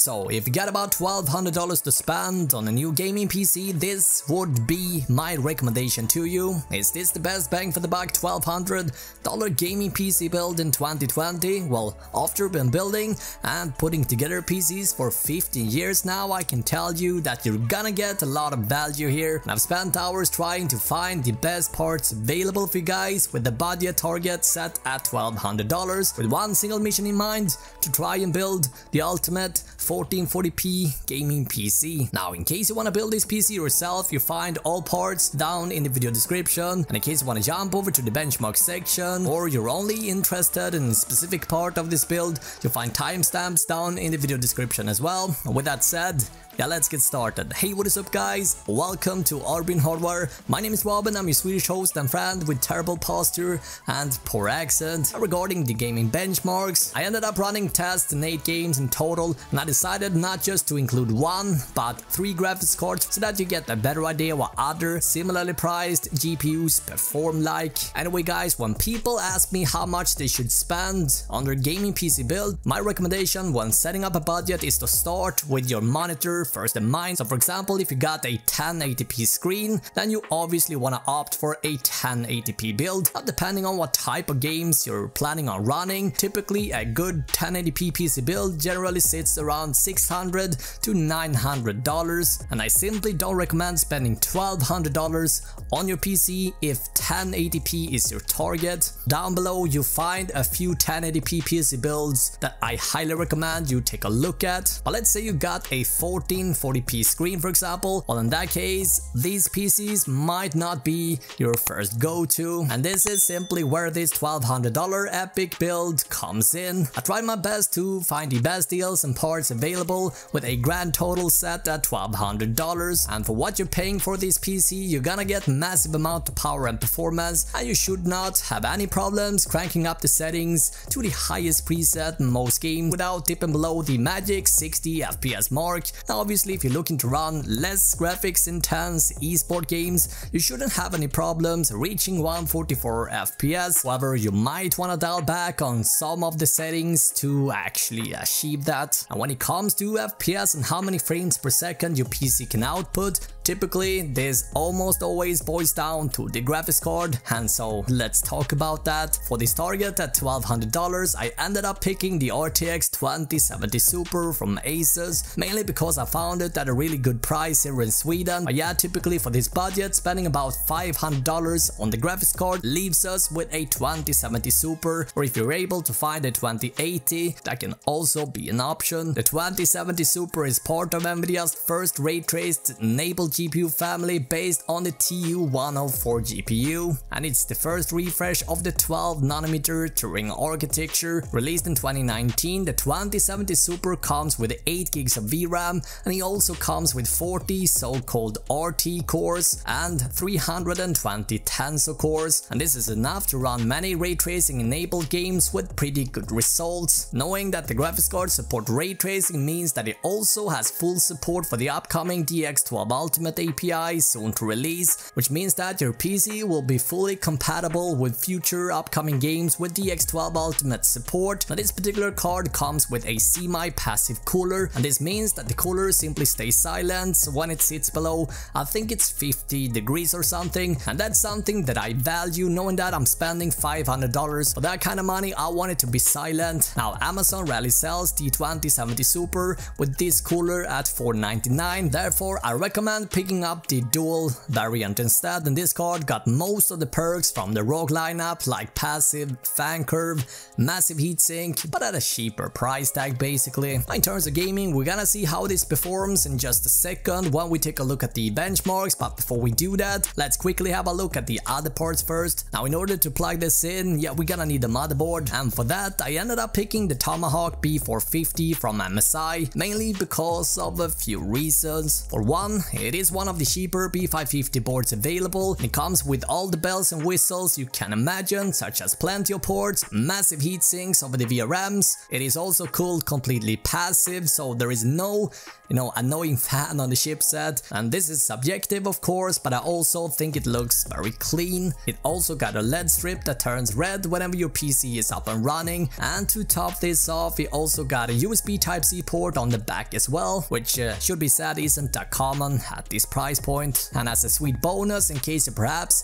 So if you got about $1,200 to spend on a new gaming PC, this would be my recommendation to you. Is this the best bang for the buck $1,200 gaming PC build in 2020? Well, after been building and putting together PCs for 15 years now, I can tell you that you're gonna get a lot of value here. And I've spent hours trying to find the best parts available for you guys with the budget target set at $1,200, with one single mission in mind: to try and build the ultimate 1440p gaming PC. Now, in case you want to build this PC yourself, you find all parts down in the video description, and in case you want to jump over to the benchmark section, or you're only interested in a specific part of this build, you'll find timestamps down in the video description as well. And with that said, yeah, let's get started. Hey, what is up guys? Welcome to Arbin Hardware. My name is Robin, I'm your Swedish host and friend with terrible posture and poor accent. Regarding the gaming benchmarks, I ended up running tests in 8 games in total, and I decided not just to include 1 but 3 graphics cards so that you get a better idea what other similarly priced GPUs perform like. Anyway guys, when people ask me how much they should spend on their gaming PC build, my recommendation when setting up a budget is to start with your monitor first in mind. So for example, if you got a 1080p screen, then you obviously want to opt for a 1080p build. Now, depending on what type of games you're planning on running, typically a good 1080p PC build generally sits around $600 to $900, and I simply don't recommend spending $1,200 on your PC if 1080p is your target. Down below you find a few 1080p PC builds that I highly recommend you take a look at. But let's say you got a 1440p screen, for example. Well, in that case, these PCs might not be your first go-to, and this is simply where this $1,200 epic build comes in. I tried my best to find the best deals and parts available with a grand total set at $1,200, and for what you're paying for this PC, you're gonna get massive amount of power and performance, and you should not have any problems cranking up the settings to the highest preset in most games without dipping below the magic 60 FPS mark. Now obviously, if you're looking to run less graphics intense esport games, you shouldn't have any problems reaching 144 FPS. However, you might want to dial back on some of the settings to actually achieve that. And when it comes to FPS and how many frames per second your PC can output, typically this almost always boils down to the graphics card, and so let's talk about that. For this target at $1,200, I ended up picking the RTX 2070 Super from Asus, mainly because I found it at a really good price here in Sweden. But yeah, typically for this budget, spending about $500 on the graphics card leaves us with a 2070 Super, or if you're able to find a 2080, that can also be an option. The 2070 Super is part of Nvidia's first ray-traced enabled GPU family based on the TU104 GPU, and it's the first refresh of the 12nm Turing architecture. Released in 2019, the 2070 Super comes with 8 gigs of VRAM, and it also comes with 40 so-called RT cores and 320 Tensor cores, and this is enough to run many ray tracing enabled games with pretty good results. Knowing that the graphics card support ray tracing means that it also has full support for the upcoming DX12 Ultimate API soon to release, which means that your PC will be fully compatible with future upcoming games with DX12 Ultimate support. Now, this particular card comes with a semi-passive cooler, and this means that the cooler simply stays silent when it sits below, I think it's 50 degrees or something, and that's something that I value, knowing that I'm spending $500 for that kind of money. I want it to be silent. Now, Amazon rarely sells the 2070 Super with this cooler at $499, therefore I recommend picking up the dual variant instead, and this card got most of the perks from the ROG lineup like passive, fan curve, massive heatsink, but at a cheaper price tag basically. In terms of gaming, we're gonna see how this performs in just a second when we take a look at the benchmarks, but before we do that, let's quickly have a look at the other parts first. Now, in order to plug this in, yeah, we're gonna need a motherboard, and for that I ended up picking the Tomahawk B450 from MSI, mainly because of a few reasons. For one, it is one of the cheaper B550 boards available, and it comes with all the bells and whistles you can imagine, such as plenty of ports, massive heat sinks over the VRMs. It is also cooled completely passive, so there is no annoying fan on the chipset, and this is subjective of course, but I also think it looks very clean. It also got a LED strip that turns red whenever your PC is up and running, and to top this off, we also got a USB Type-C port on the back as well, which should be said isn't that common at this price point. And as a sweet bonus, in case you're perhaps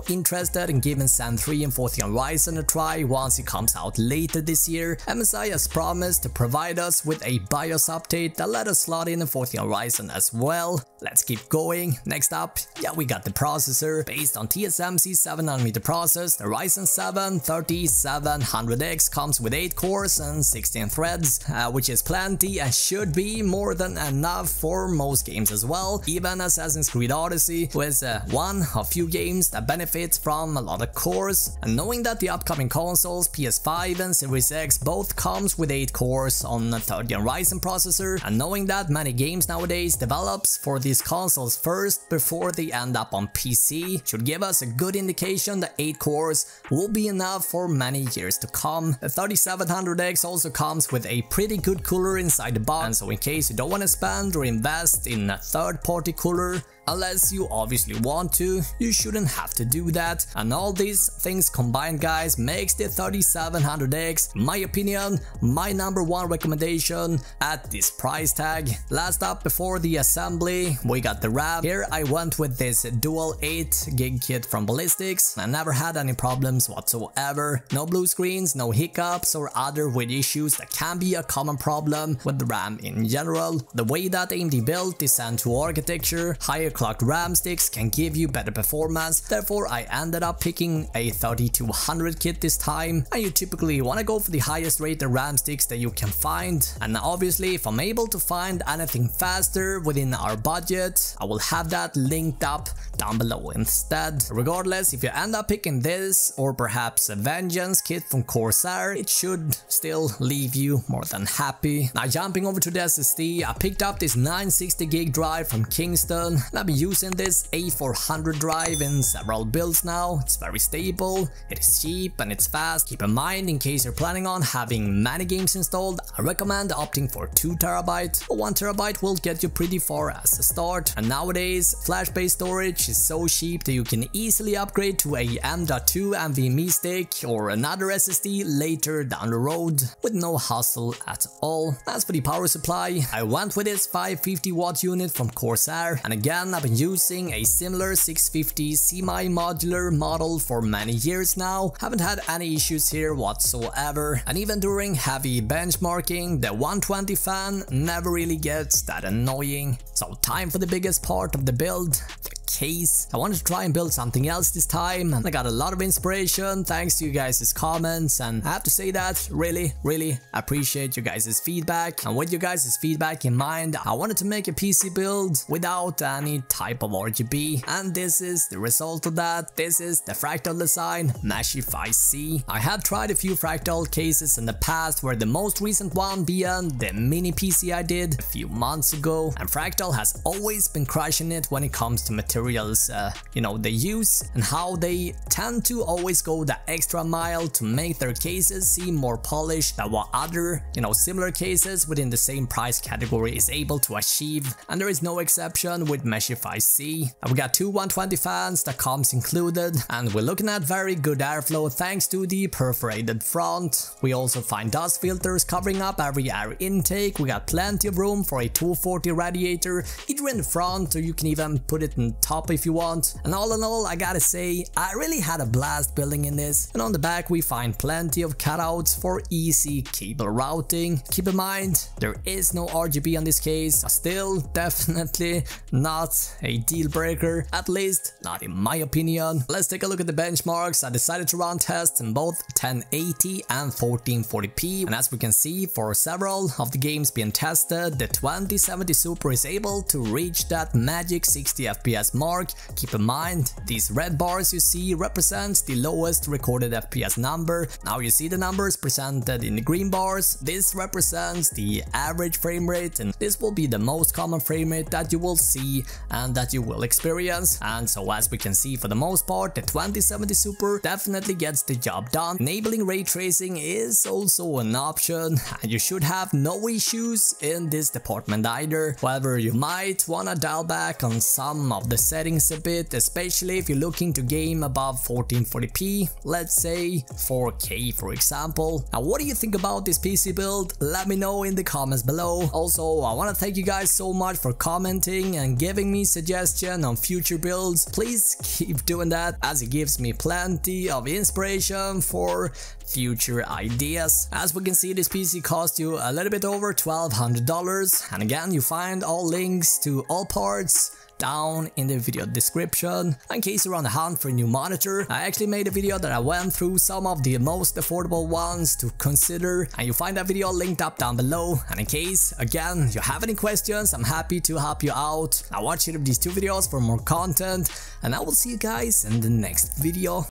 interested in giving Zen 3 and 4th Gen Ryzen a try once it comes out later this year, MSI has promised to provide us with a BIOS update that let us slot in a 4th Gen Ryzen as well. Let's keep going. Next up, we got the processor. Based on TSMC's 7nm process, the Ryzen 7 3700X comes with 8 cores and 16 threads, which is plenty and should be more than enough for most games as well. Even Assassin's Creed Odyssey was one of few games that benefits from a lot of cores, and knowing that the upcoming consoles PS5 and Series X both comes with 8 cores on a 3rd Gen Ryzen processor, and knowing that many games nowadays develops for these consoles first before they end up on PC, should give us a good indication that 8 cores will be enough for many years to come. The 3700X also comes with a pretty good cooler inside the box, and so in case you don't want to spend or invest in a third-party cooler, unless you obviously want to, you shouldn't have to do that. And all these things combined, guys, makes the 3700X, in my opinion, my #1 recommendation at this price tag. Last up before the assembly, we got the RAM. Here I went with this dual 8GB kit from Ballistics. I never had any problems whatsoever. No blue screens, no hiccups or other weird issues that can be a common problem with the RAM in general. The way that AMD built this Zen 2 architecture, higher clocked RAM sticks can give you better performance, therefore I ended up picking a 3200 kit this time, and you typically want to go for the highest rated RAM sticks that you can find, and obviously if I'm able to find anything faster within our budget, I will have that linked up down below instead. Regardless, if you end up picking this or perhaps a Vengeance kit from Corsair, it should still leave you more than happy. Now jumping over to the SSD, I picked up this 960GB drive from Kingston. I've been using this A400 drive in several builds now. It's very stable, it is cheap and it's fast. Keep in mind, in case you're planning on having many games installed, I recommend opting for 2TB. 1TB will get you pretty far as a start, and nowadays flash-based storage is so cheap that you can easily upgrade to a M.2 NVMe stick or another SSD later down the road with no hassle at all. As for the power supply, I went with this 550W unit from Corsair, and again I've been using a similar 650 semi-modular model for many years now. Haven't had any issues here whatsoever, and even during heavy benchmarking, the 120 fan never really gets that annoying. So time for the biggest part of the build, the case. I wanted to try and build something else this time, and I got a lot of inspiration thanks to you guys' comments, and I have to say that really appreciate you guys' feedback. And with you guys' feedback in mind, I wanted to make a PC build without any type of RGB, and this is the result of that. This is the Fractal Design Meshify C. I had tried a few Fractal cases in the past, where the most recent one being the mini PC I did a few months ago, and Fractal has always been crushing it when it comes to materials they use, and how they tend to always go the extra mile to make their cases seem more polished than what other similar cases within the same price category is able to achieve, and there is no exception with Meshify C. We got two 120 fans that comes included, and we're looking at very good airflow thanks to the perforated front. We also find dust filters covering up every air intake. We got plenty of room for a 240 radiator either in the front, or you can even put it in top if you want. And all in all, I gotta say, I really had a blast building in this. And on the back we find plenty of cutouts for easy cable routing. Keep in mind, there is no RGB on this case, but still definitely not a deal breaker, at least not in my opinion. Let's take a look at the benchmarks. I decided to run tests in both 1080 and 1440p, and as we can see, for several of the games being tested, the 2070 Super is able to reach that magic 60 FPS FPS mark. Keep in mind, these red bars you see represents the lowest recorded FPS number. Now you see the numbers presented in the green bars. This represents the average frame rate, and this will be the most common frame rate that you will see and that you will experience. And so as we can see, for the most part, the 2070 Super definitely gets the job done. Enabling ray tracing is also an option, and you should have no issues in this department either. However, you might wanna dial back on some of the settings a bit, especially if you're looking to game above 1440p, let's say 4K for example. Now, what do you think about this PC build? Let me know in the comments below. Also, I want to thank you guys so much for commenting and giving me suggestions on future builds. Please keep doing that, as it gives me plenty of inspiration for future ideas. As we can see, this PC cost you a little bit over $1,200, and again, you find all links to all parts down in the video description. In case you're on the hunt for a new monitor, I actually made a video that I went through some of the most affordable ones to consider, and you find that video linked up down below. And in case, again, you have any questions, I'm happy to help you out. Now watch either of these two videos for more content, and I will see you guys in the next video.